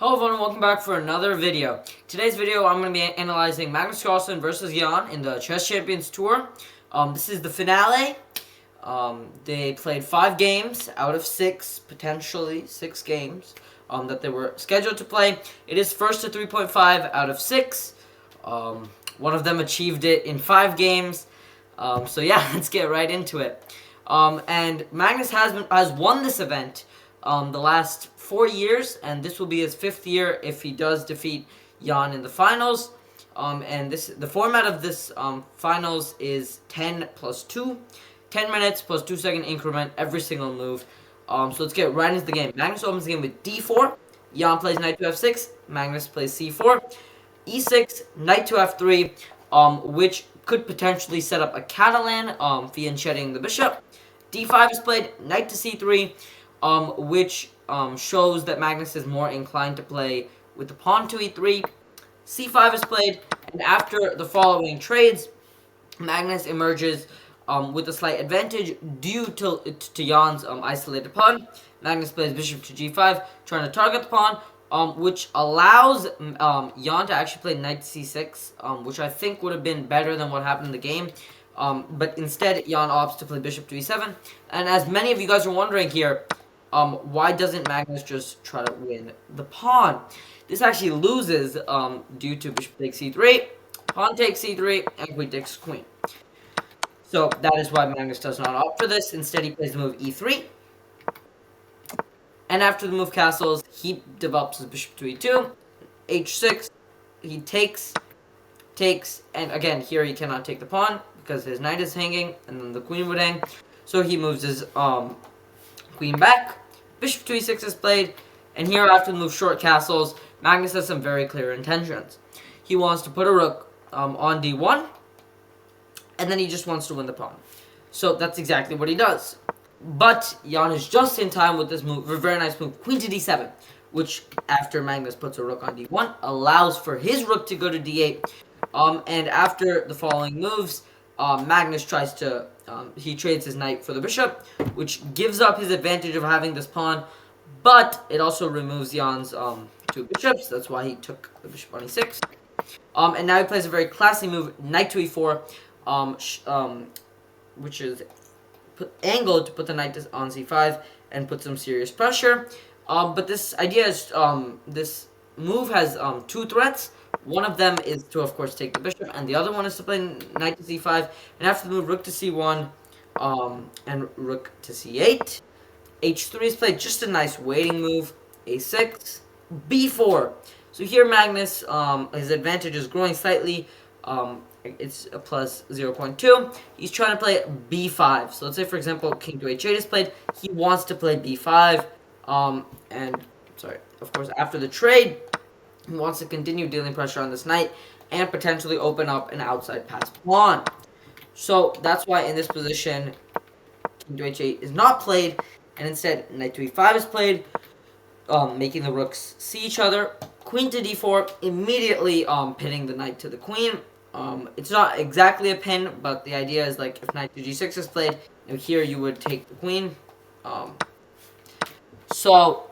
Hello everyone, welcome back for another video. Today's video, I'm going to be analyzing Magnus versus Jan in the Chess Champions Tour. This is the finale. They played 5 games out of 6, potentially 6 games that they were scheduled to play. It is first to 3.5 out of 6. One of them achieved it in 5 games. So yeah, let's get right into it. And Magnus has won this event the last 4 years, and this will be his 5th year if he does defeat Jan in the finals. And the format of this finals is 10 plus 2, 10 minutes plus 2-second increment every single move. So let's get right into the game. Magnus opens the game with d4. Jan plays knight to f6. Magnus plays c4. e6, knight to f3, which could potentially set up a Catalan via shedding the bishop. d5 is played, knight to c3, which shows that Magnus is more inclined to play with the pawn to e3. c5 is played, and after the following trades, Magnus emerges with a slight advantage due to Jan's isolated pawn. Magnus plays bishop to g5, trying to target the pawn, which allows Jan to actually play knight to c6, which I think would have been better than what happened in the game. But instead, Jan opts to play bishop to e7. And as many of you guys are wondering here, why doesn't Magnus just try to win the pawn? This actually loses due to bishop takes c3, pawn takes c3, and queen takes queen. So that is why Magnus does not opt for this. Instead, he plays the move e3. And after the move castles, he develops his bishop to e2, h6, he takes, and again, here he cannot take the pawn because his knight is hanging, and then the queen would hang. So he moves his queen back, bishop to e6 is played, and here after the move short castles, Magnus has some very clear intentions. He wants to put a rook on d1, and then he just wants to win the pawn. So that's exactly what he does. But Jan is just in time with this move, a very nice move, queen to d7, which after Magnus puts a rook on d1, allows for his rook to go to d8. And after the following moves, Magnus tries to, he trades his knight for the bishop, which gives up his advantage of having this pawn, but it also removes Jan's 2 bishops. That's why he took the bishop on e6. And now he plays a very classy move, knight to e4, which is angled to put the knight on c5 and put some serious pressure. But this idea is, this move has 2 threats. One of them is to, of course, take the bishop, and the other one is to play knight to c5. And after the move, rook to c1, and rook to c8. h3 is played, just a nice waiting move. a6, b4. So here Magnus, his advantage is growing slightly. It's a plus 0.2. He's trying to play b5. So let's say, for example, king to h8 is played. He wants to play b5. Of course, after the trade, he wants to continue dealing pressure on this knight and potentially open up an outside pass pawn. So that's why in this position, king to h8 is not played, and instead knight to e5 is played, making the rooks see each other. Queen to d4, immediately pinning the knight to the queen. It's not exactly a pin, but the idea is like if knight to g6 is played, and here you would take the queen. So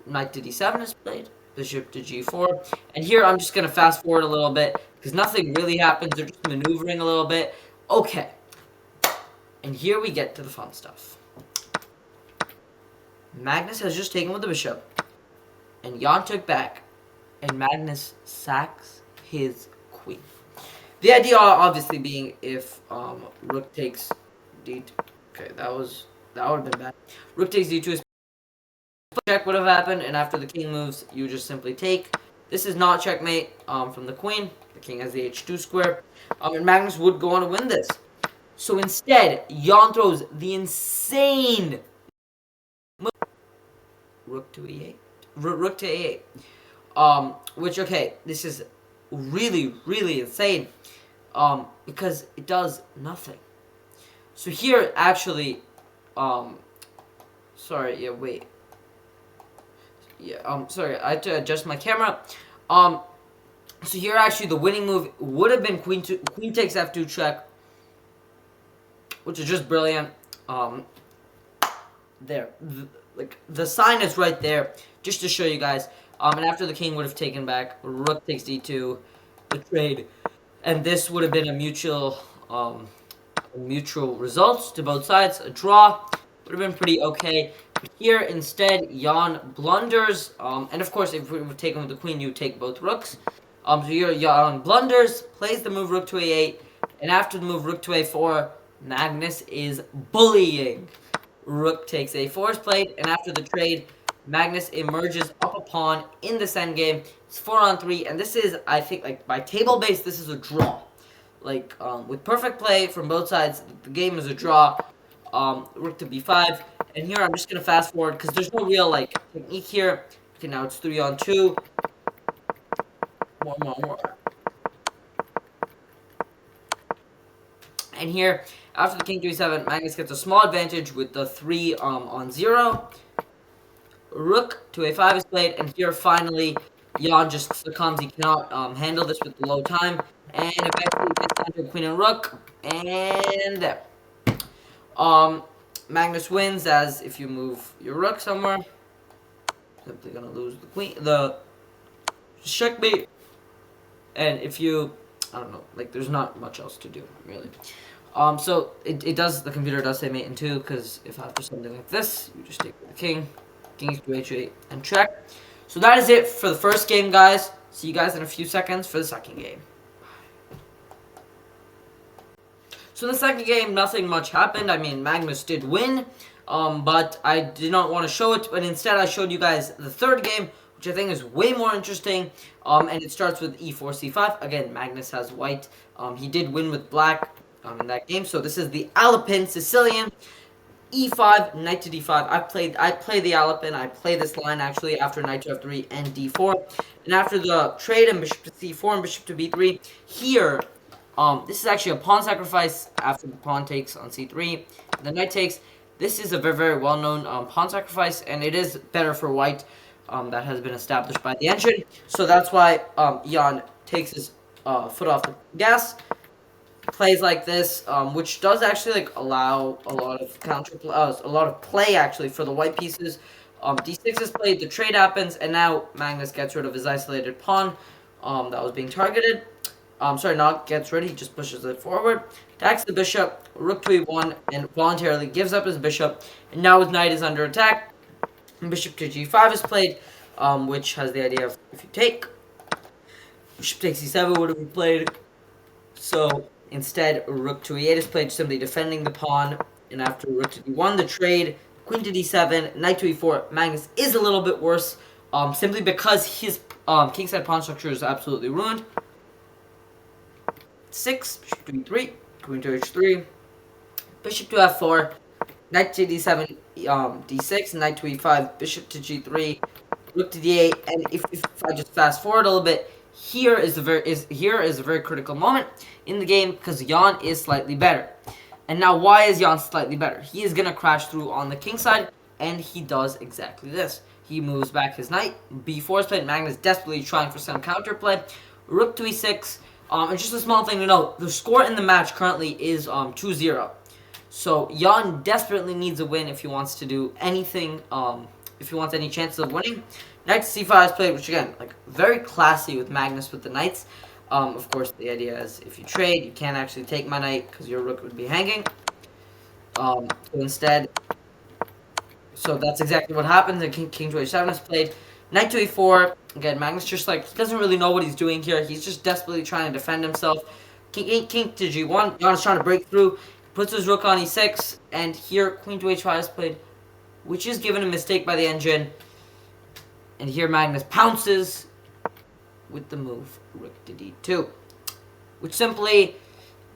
knight to d7 is played, bishop to g4, and here I'm just going to fast forward a little bit, because nothing really happens, they're just maneuvering a little bit. Okay, and here we get to the fun stuff. Magnus has just taken with the bishop, and Jan took back, and Magnus sacks his queen. The idea obviously being if rook takes d2. Okay, that would have been bad. Rook takes d2 is check would have happened, and after the king moves, you just simply take. This is not checkmate from the queen. The king has the h2 square, and Magnus would go on to win this. So instead, Jan throws the insane move, rook to e8, rook to a8, which, okay, this is really, really insane, because it does nothing. So here, actually, sorry, yeah, wait. Yeah, sorry, I had to adjust my camera. So here, actually, the winning move would have been queen takes f2 check, which is just brilliant. There. like the sign is right there, just to show you guys. And after the king would have taken back, rook takes d2, the trade, and this would have been a mutual results to both sides. A draw would have been pretty okay. But here instead, Jan blunders, and of course, if we were taking with the queen, you take both rooks. So here Jan blunders, plays the move rook to a8, and after the move rook to a4, Magnus is bullying. Rook takes a4 is played, and after the trade, Magnus emerges up a pawn in this endgame. It's 4-on-3, and this is, I think, like by table base, this is a draw. Like with perfect play from both sides, the game is a draw. Rook to b5, and here I'm just gonna fast forward because there's no real like technique here. Okay, now it's 3-on-2. More. And here, after the king 3-7, Magnus gets a small advantage with the 3-on-0. Rook to a5 is played, and here finally, Jan just succumbs. He cannot handle this with the low time, and eventually gets down to queen and rook, and there. Magnus wins, as if you move your rook somewhere, simply gonna lose the queen, the checkmate, and if you, I don't know, like there's not much else to do, really. So the computer does say mate in 2, because if after something like this, you just take the king to h8 and check. So that is it for the first game, guys. See you guys in a few seconds for the second game. So in the second game, nothing much happened. I mean, Magnus did win, but I did not want to show it, but instead I showed you guys the third game, which I think is way more interesting, and it starts with e4, c5. Again, Magnus has white. He did win with black in that game, so this is the Alpine Sicilian. e5, knight to d5. I play the Alpine. I play this line actually after knight to f3 and d4, and after the trade and bishop to c4 and bishop to b3. Here, this is actually a pawn sacrifice after the pawn takes on c3. The knight takes. This is a very, very well-known pawn sacrifice, and it is better for white. That has been established by the engine. So that's why Jan takes his foot off the gas, plays like this, which does actually like allow a lot of a lot of play actually for the white pieces. d6 is played, the trade happens, and now Magnus gets rid of his isolated pawn that was being targeted. Sorry, not gets rid, he just pushes it forward. Attacks the bishop, rook to e1, and voluntarily gives up his bishop. And now his knight is under attack. Bishop to g5 is played, which has the idea of if you take, bishop takes e7 would have been played. So instead, rook to e8 is played, simply defending the pawn. And after rook to d1, the trade, queen to d7, knight to e4. Magnus is a little bit worse, simply because his kingside pawn structure is absolutely ruined. 6, bishop to e3, queen to h3, bishop to f4, knight to d7, d6, knight to e5, bishop to g3, rook to d8, and if I just fast forward a little bit, here is a very critical moment in the game because Jan is slightly better. And now why is Jan slightly better? He is gonna crash through on the king side, and he does exactly this. He moves back his knight, b4 is played, Magnus desperately trying for some counterplay, rook to e6, and just a small thing to note, the score in the match currently is 2-0. So Jan desperately needs a win if he wants to do anything, if he wants any chances of winning. Knight to c5 is played, which again, like very classy with Magnus with the knights. Of course, the idea is if you trade, you can't actually take my knight because your rook would be hanging. So instead, so that's exactly what happens. And king to h7 is played. Knight to e4. Again, Magnus just like he doesn't really know what he's doing here. He's just desperately trying to defend himself. King to g1. Jan is trying to break through. Puts his rook on e6, and here queen to h5 is played, which is given a mistake by the engine. And here Magnus pounces with the move rook to d2, which simply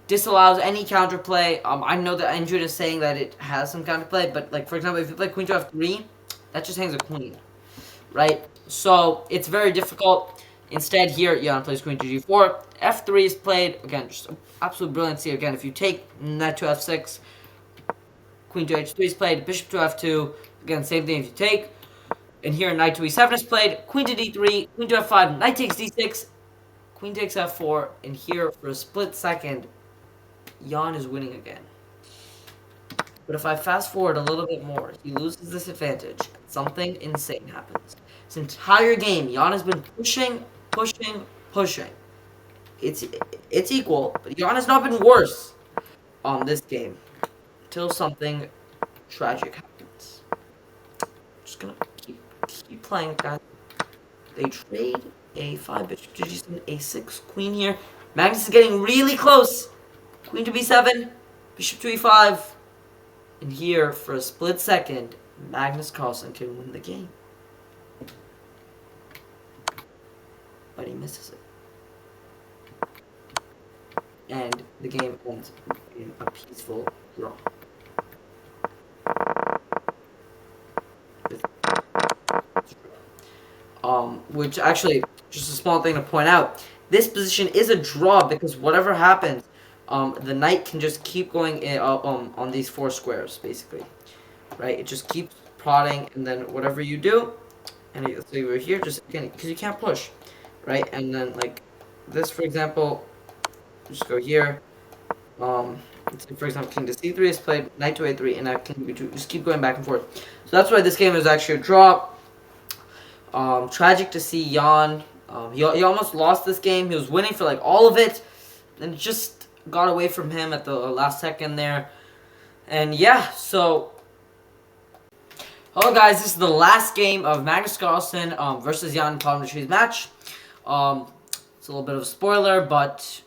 disallows any counterplay. I know the engine is saying that it has some counterplay, but like for example, if you play queen to f3, that just hangs a queen, right? So it's very difficult. Instead, here Jan plays queen to g4. f3 is played. Again, just absolute brilliancy. Again, if you take knight to f6, queen to h3 is played. Bishop to f2. Again, same thing if you take. And here knight to e7 is played. Queen to d3. Queen to f5. Knight takes d6. Queen takes f4. And here, for a split second, Jan is winning again. But if I fast forward a little bit more, he loses this advantage. Something insane happens. This entire game, Jan has been pushing, pushing, pushing. It's it's equal, but Jan has not been worse on this game until something tragic happens. Just gonna keep playing, guys. They trade a5, bishop to g7, a6, queen here. Magnus is getting really close. Queen to b7, bishop to e5. And here, for a split second, Magnus Carlsen can win the game. But he misses it. And the game ends in a peaceful draw. Which actually, just a small thing to point out, this position is a draw because whatever happens, the knight can just keep going in, on these 4 squares, basically. Right? It just keeps prodding, and then whatever you do, and so you're here, just again, because you can't push, right? And then, like, this, for example, just go here. Let's say, for example, king to c3 is played, knight to a3, and now king to b2. Just keep going back and forth. So that's why this game is actually a draw. Tragic to see Jan. He almost lost this game. He was winning for like all of it, and it just got away from him at the last second there. And yeah, so hello guys, this is the last game of Magnus Carlsen versus Jan Palmach's match. It's a little bit of a spoiler, but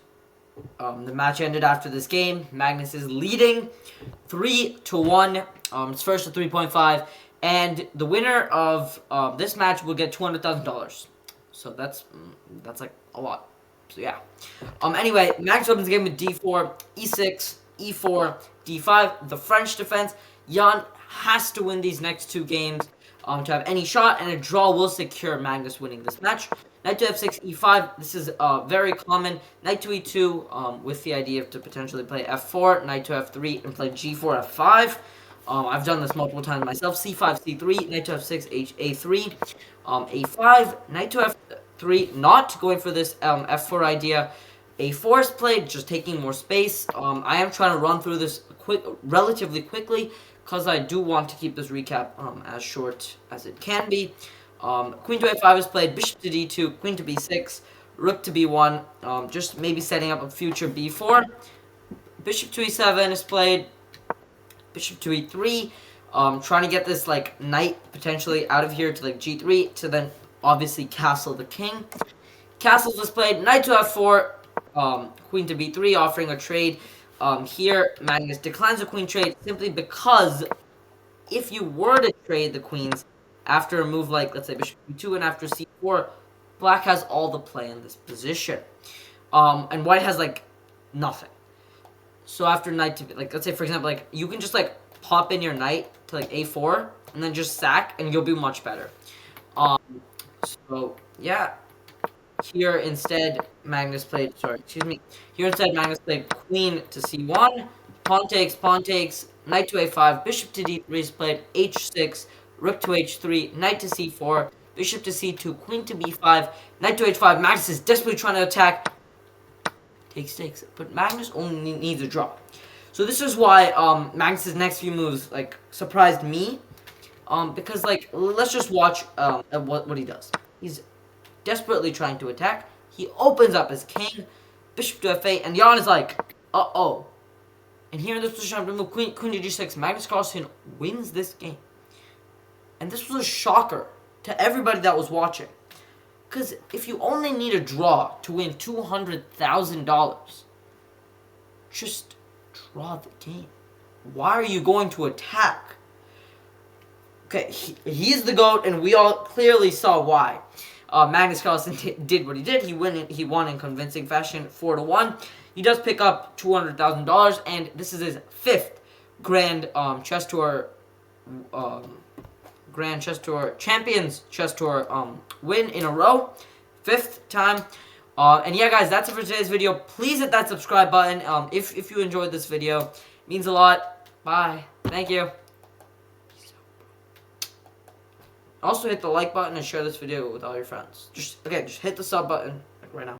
the match ended after this game. Magnus is leading 3-1. It's first to 3.5. And the winner of this match will get $200,000. So that's like a lot. So yeah. Anyway, Magnus opens the game with d4, e6, e4, d5. The French defense. Jan has to win these next 2 games to have any shot, and a draw will secure Magnus winning this match. Knight to f6, e5. This is very common. Knight to e2 with the idea to potentially play f4, knight to f3, and play g4, f5. I've done this multiple times myself. c5, c3, knight to f6, a3, a5, knight to f3, not going for this f4 idea. a4 is played, just taking more space. I am trying to run through this relatively quickly, because I do want to keep this recap as short as it can be. Queen to a5 is played, bishop to d2, queen to b6, rook to b1, just maybe setting up a future b4. Bishop to e7 is played, bishop to e3, trying to get this like knight potentially out of here to like g3 to then obviously castle the king. Castles was played, knight to f4, queen to b3, offering a trade. Here Magnus declines the queen trade simply because if you were to trade the queens after a move like, let's say, bishop b2 and after c4, black has all the play in this position, and white has like nothing. So after knight to, like, let's say, for example, like, you can just, like, pop in your knight to, like, a4, and then just sack, and you'll be much better. So, yeah. Here, instead, Magnus played, here instead, Magnus played queen to c1, pawn takes, knight to a5, bishop to d3 is played, h6, rook to h3, knight to c4, bishop to c2, queen to b5, knight to h5. Magnus is desperately trying to attack. Takes, but Magnus only needs a draw. So this is why Magnus's next few moves like surprised me, because like let's just watch what he does. He's desperately trying to attack. He opens up his king, bishop to f8, and Jan is like, uh-oh. And here in this position, I'm going to move queen to g6. Magnus Carlsen wins this game, and this was a shocker to everybody that was watching. Because if you only need a draw to win $200,000, just draw the game. Why are you going to attack? Okay, he's the GOAT, and we all clearly saw why. Magnus Carlsen did what he did. He won in convincing fashion, 4-1. He does pick up $200,000, and this is his 5th Grand Chess Tour Champions Chess Tour win in a row. 5th time. And yeah, guys, that's it for today's video. Please hit that subscribe button if you enjoyed this video. It means a lot. Bye. Thank you. Also hit the like button and share this video with all your friends. Just hit the sub button like right now.